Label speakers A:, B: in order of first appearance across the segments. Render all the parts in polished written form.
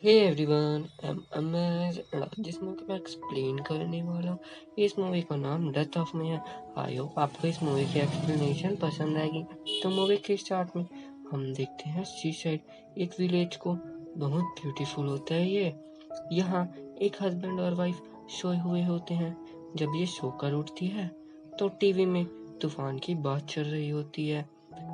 A: Hey everyone, I am अमर। जिस movie में explain करने वाला हूँ, इस मूवी का नाम डेथ ऑफ मी है। आई होप आपको इस मूवी की एक्सप्लेनेशन पसंद आएगी। तो मूवी के स्टार्ट में हम देखते हैं सी साइड एक विलेज को। बहुत ब्यूटीफुल होता है ये। यहाँ एक हस्बैंड और वाइफ सोए हुए होते हैं। जब ये सोकर उठती है तो टीवी में तूफान की बात चल रही होती है।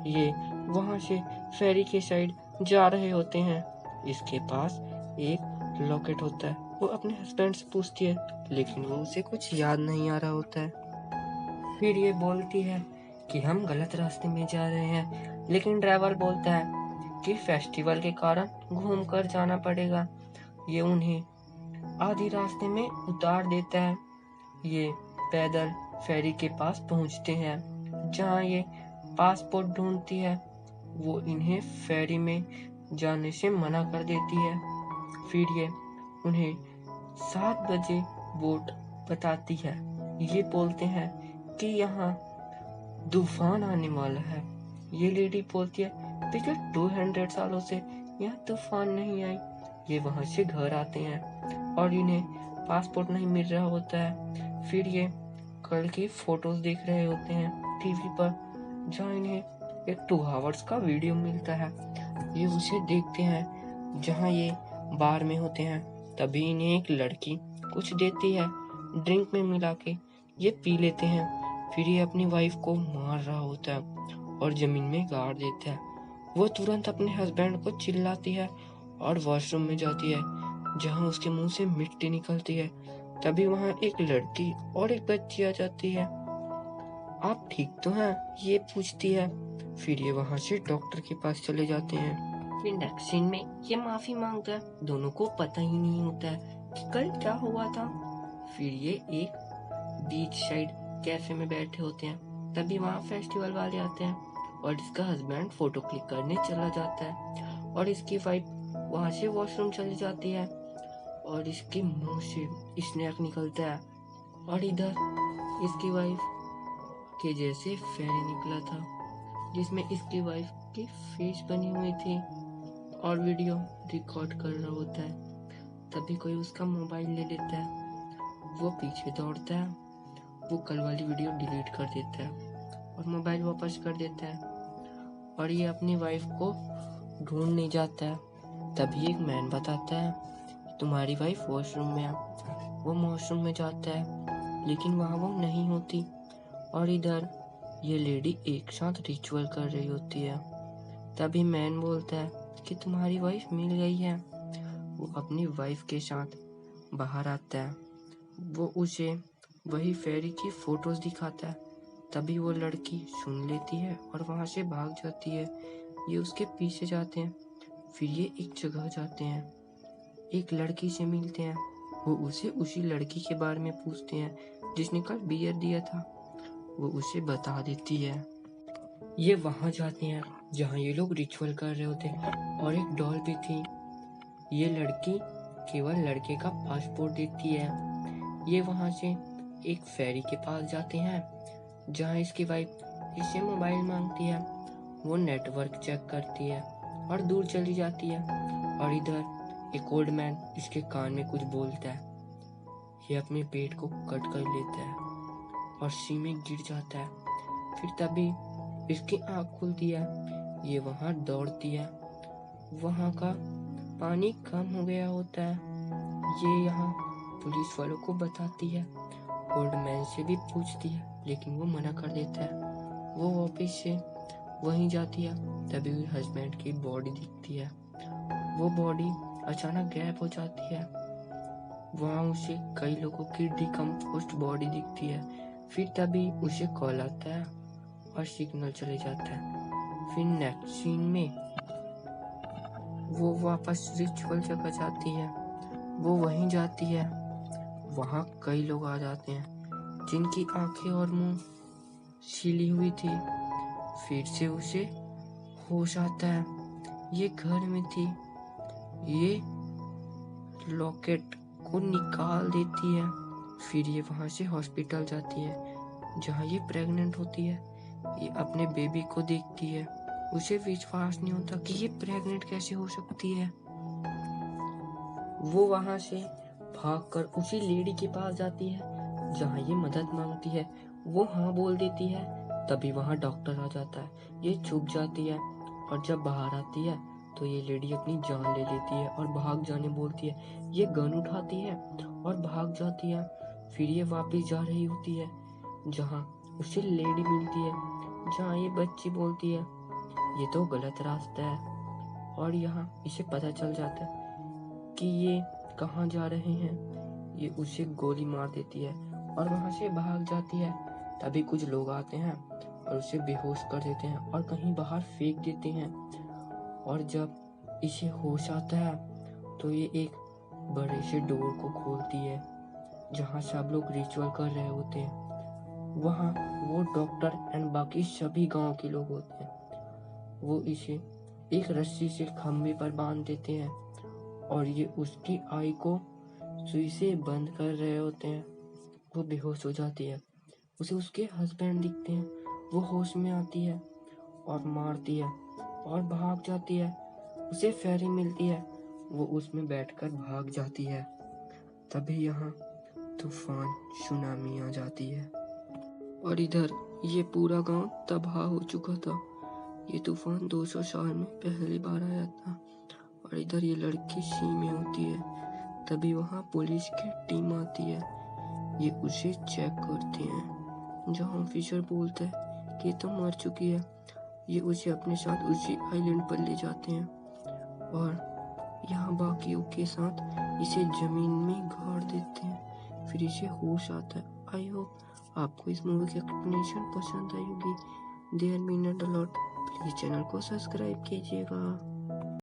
A: ये वहाँ से फेरी के साइड जा रहे होते हैं। इसके पास एक लॉकेट होता है। वो अपने हस्बैंड से पूछती है, लेकिन वो उसे कुछ याद नहीं आ रहा होता है। फिर ये बोलती है कि हम गलत रास्ते में जा रहे हैं, लेकिन ड्राइवर बोलता है कि फेस्टिवल के कारण घूमकर जाना पड़ेगा। ये उन्हें आधी रास्ते में उतार देता है। ये पैदल फेरी के पास पहुंचते हैं, जहां ये पासपोर्ट ढूंढती है। वो इन्हें फेरी में जाने से मना कर देती है। फिर ये उन्हें 7 बजे बोट बताती है। ये बोलते हैं कि यहाँ तूफान आने वाला है। ये लेडी बोलती है, पिछले 200 सालों से यहाँ तूफान नहीं आई। ये वहां से घर आते हैं और इन्हें पासपोर्ट नहीं मिल रहा होता है। फिर ये कल की फोटोज देख रहे होते हैं टीवी पर, जहाँ इन्हें एक 2 आवर्स का वीडियो मिलता है। ये उसे देखते हैं जहाँ ये बार में होते हैं। तभी इन्हें एक लड़की कुछ देती है, ड्रिंक में मिला के ये पी लेते हैं। फिर ये अपनी वाइफ को मार रहा होता है और जमीन में गाड़ देता है। वो तुरंत अपने हस्बैंड को चिल्लाती है और वॉशरूम में जाती है, जहाँ उसके मुंह से मिट्टी निकलती है। तभी वहाँ एक लड़की और एक बच्ची आ जाती है। आप ठीक तो हैं? ये पूछती है। फिर ये वहाँ से डॉक्टर के पास चले जाते हैं। फिर नेक्स्ट सीन में ये माफी मांगता है। दोनों को पता ही नहीं होता है कि कल क्या हुआ था। फिर ये एक बीच साइड कैफे में बैठे होते हैं। तभी वहाँ फेस्टिवल वाले आते हैं और इसका हस्बैंड फोटो क्लिक करने चला जाता है और इसकी वाइफ वहाँ से वॉशरूम चली जाती है और इसके मुंह से स्नैक निकलता है और इधर इसकी वाइफ के जैसे फेरी निकला था, जिसमें इसकी वाइफ की फेस बनी हुई थी और वीडियो रिकॉर्ड कर रहा होता है। तभी कोई उसका मोबाइल ले लेता है। वो पीछे दौड़ता है। वो कल वाली वीडियो डिलीट कर देता है और मोबाइल वापस कर देता है और ये अपनी वाइफ को ढूंढने जाता है। तभी एक मैन बताता है, तुम्हारी वाइफ वॉशरूम में है। वो वॉशरूम में जाता है, लेकिन वहाँ वो नहीं होती और इधर ये लेडी एक साथ रिचुअल कर रही होती है। तभी मैन बोलता है कि तुम्हारी वाइफ मिल गई है। वो अपनी वाइफ के साथ बाहर आता है। वो उसे वही फेरी की फोटोज दिखाता है। तभी वो लड़की सुन लेती है और वहां से भाग जाती है। ये उसके पीछे जाते हैं। फिर ये एक जगह जाते हैं, एक लड़की से मिलते हैं। वो उसे उसी लड़की के बारे में पूछते हैं जिसने कल बियर दिया था। वो उसे बता देती है। ये वहां जाते हैं जहाँ ये लोग रिचुअल कर रहे होते हैं और एक डॉल भी थी। ये लड़की केवल लड़के का पासपोर्ट देती है। ये वहां से एक फेरी के पास जाते हैं, जहाँ इसकी वाइफ इससे मोबाइल मांगती है। वो नेटवर्क चेक करती है और दूर चली जाती है और इधर एक ओल्ड मैन इसके कान में कुछ बोलता है। ये अपने पेट को कट कर लेता है और सी में गिर जाता है। फिर तभी इसकी आँख खुलती है। ये वहाँ दौड़ती है। वहाँ का पानी कम हो गया होता है। ये यहाँ पुलिस वालों को बताती है। ओल्ड मैन से भी पूछती है, लेकिन वो मना कर देता है। वो वापिस से वहीं जाती है। तभी हस्बैंड की बॉडी दिखती है। वो बॉडी अचानक गायब हो जाती है। वहाँ उसे कई लोगों की डिकम्पोज्ड बॉडी दिखती है। फिर तभी उसे कॉल आता है और सिग्नल चले जाता है। फिर नेक्स्ट सीन में वो वापस रिचुअल जगह जाती है। वो वहीं जाती है। वहाँ कई लोग आ जाते हैं जिनकी आंखें और मुंह सीली हुई थी। फिर से उसे होश आता है। ये घर में थी। ये लॉकेट को निकाल देती है। फिर ये वहां से हॉस्पिटल जाती है, जहाँ ये प्रेग्नेंट होती है। ये अपने बेबी को देखती है। उसे विश्वास नहीं होता कि ये प्रेग्नेंट कैसे हो सकती है। वो वहां से भागकर उसी लेडी के पास जाती है जहाँ ये मदद मांगती है। वो हाँ बोल देती है। तभी वहाँ डॉक्टर आ जाता है। ये छुप जाती है और जब बाहर आती है तो ये लेडी अपनी जान ले लेती है और भाग जाने बोलती है। ये गन उठाती है और भाग जाती है। फिर ये वापस जा रही होती है जहाँ उसे लेडी मिलती है, जहाँ ये बच्ची बोलती है ये तो गलत रास्ता है, और यहाँ इसे पता चल जाता है कि ये कहाँ जा रहे हैं। ये उसे गोली मार देती है और वहां से भाग जाती है। तभी कुछ लोग आते हैं और उसे बेहोश कर देते हैं और कहीं बाहर फेंक देते हैं। और जब इसे होश आता है तो ये एक बड़े से डोर को खोलती है जहाँ सब लोग रिचुअल कर रहे होते हैं। वहाँ वो डॉक्टर एंड बाकी सभी गांव के लोग होते हैं। वो इसे एक रस्सी से खंभे पर बांध देते हैं और ये उसकी आई को सुई से बंद कर रहे होते हैं। वो बेहोश हो जाती है। उसे उसके हस्बैंड दिखते हैं। वो होश में आती है और मारती है और भाग जाती है। उसे फेरी मिलती है। वो उसमें बैठकर भाग जाती है। तभी यहाँ तूफान सुनामी आ जाती है और इधर ये पूरा गांव तबाह हो चुका था। ये तूफान 200 साल में पहली बार आया था और इधर ये लड़की सी में होती है। तभी वहाँ पुलिस की टीम आती है। ये उसे चेक करते हैं जहाँ ऑफिसर बोलता है कि तो मर चुकी है। ये उसे अपने साथ उसी आइलैंड पर ले जाते हैं और यहाँ बाकियों के साथ इसे जमीन में गाड़ देते हैं। फिर इसे होश आता है। आई होप आपको इस मूवी की एक्सप्लेनेशन पसंद आई होगी। There mean a lot. Please channel को सब्सक्राइब कीजिएगा।